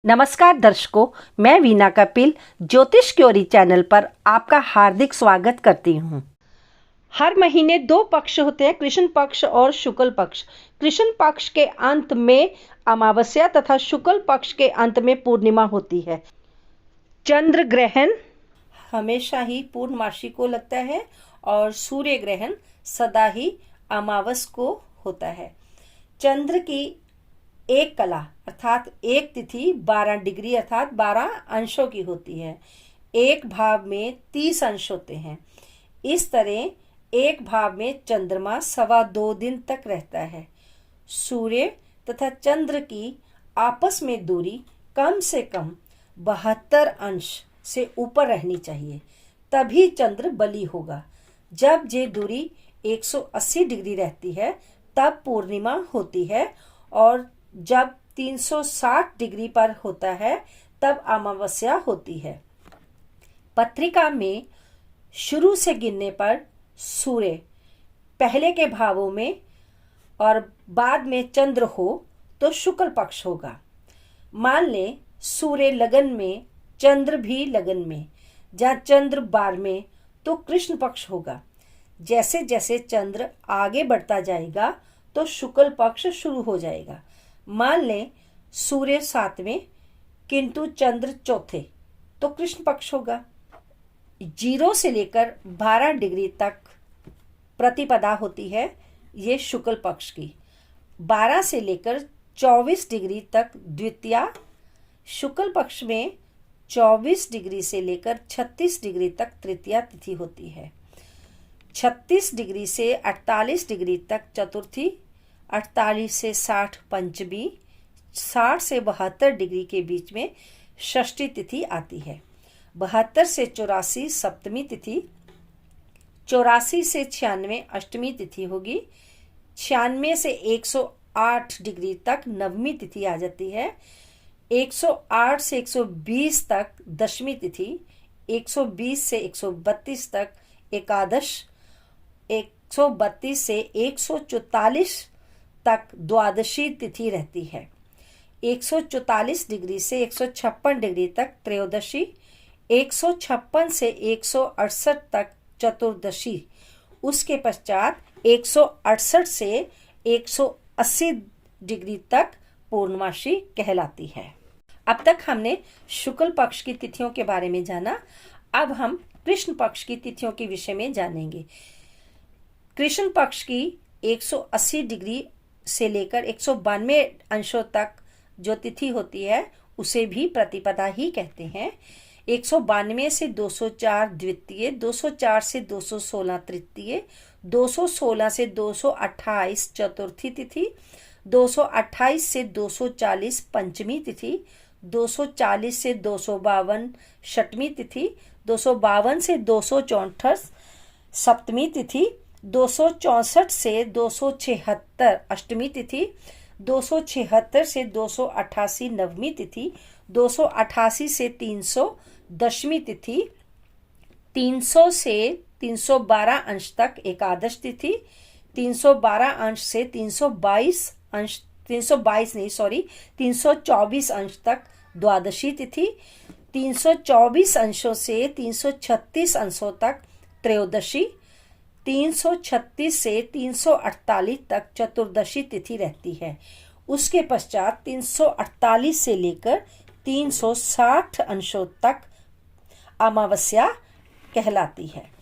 नमस्कार दर्शकों, मैं वीना कपिल ज्योतिष क्योरी चैनल पर आपका हार्दिक स्वागत करती हूँ। हर महीने दो पक्ष होते हैं, कृष्ण पक्ष और शुक्ल पक्ष। कृष्ण पक्ष के अंत में अमावस्या तथा शुक्ल पक्ष के अंत में पूर्णिमा होती है। चंद्र ग्रहण हमेशा ही पूर्णमासी को लगता है और सूर्य ग्रहण सदा ही अमावस को होता है। चंद्र की एक कला अर्थात एक तिथि 12 डिग्री अर्थात 12 अंशों की होती है। एक भाव में 30 अंश होते हैं। इस तरह एक भाव में चंद्रमा 2.25 दिन तक रहता है। सूर्य तथा चंद्र की आपस में दूरी कम से कम 72 अंश से ऊपर रहनी चाहिए, तभी चंद्र बली होगा। जब ये दूरी 180 डिग्री रहती है तब पूर्णिमा होती है, और जब 360 डिग्री पर होता है तब अमावस्या होती है। पत्रिका में शुरू से गिनने पर सूर्य पहले के भावों में और बाद में चंद्र हो तो शुक्ल पक्ष होगा। मान लें सूर्य लगन में, चंद्र भी लगन में, जहाँ चंद्र 12 में, तो कृष्ण पक्ष होगा। जैसे जैसे चंद्र आगे बढ़ता जाएगा तो शुक्ल पक्ष शुरू हो जाएगा। मान लें सूर्य 7वें किंतु चंद्र 4थे, तो कृष्ण पक्ष होगा। 0 से लेकर 12 डिग्री तक प्रतिपदा होती है ये शुक्ल पक्ष की। 12 से लेकर 24 डिग्री तक द्वितीया। शुक्ल पक्ष में 24 डिग्री से लेकर 36 डिग्री तक तृतीया तिथि होती है। 36 डिग्री से 48 डिग्री तक चतुर्थी, 48 से 60 पंचमी, 60 से 72 डिग्री के बीच में षष्ठी तिथि आती है। 72 से 84 सप्तमी तिथि, 84 से 96 अष्टमी तिथि होगी। 96 से 108 डिग्री तक नवमी तिथि आ जाती है। 108 से 120 तक दशमी तिथि, 120 से 132 तक एकादश, 132 से 144 तक द्वादशी तिथि रहती है। 144 डिग्री से 156 डिग्री तक त्रयोदशी, 156 से 168 तक चतुर्दशी। उसके पश्चात 168 से 180 डिग्री तक पूर्णमासी कहलाती है। अब तक हमने शुक्ल पक्ष की तिथियों के बारे में जाना। अब हम कृष्ण पक्ष की तिथियों के विषय में जानेंगे। कृष्ण पक्ष की 180 डिग्री से लेकर 192 अंशों तक जो तिथि होती है उसे भी प्रतिपदा ही कहते हैं। 192 से 204 द्वितीय, 204 से 216 तृतीय, 216 से 228 चतुर्थी तिथि, 228 से 240 पंचमी तिथि, 240 से 252 षठवीं तिथि, 252 से 264 सप्तमी तिथि, 264 से 276 अष्टमी तिथि, 276 से 288 नवमी तिथि, 288 से 300 दशमी तिथि, 300 से 312 अंश तक एकादश तिथि, 312 अंश से 322 अंश 324 अंश तक द्वादशी तिथि, 324 अंशों से 336 अंशों तक त्रयोदशी, 336 से 348 तक चतुर्दशी तिथि रहती है। उसके पश्चात 348 से लेकर 360 अंशों तक अमावस्या कहलाती है।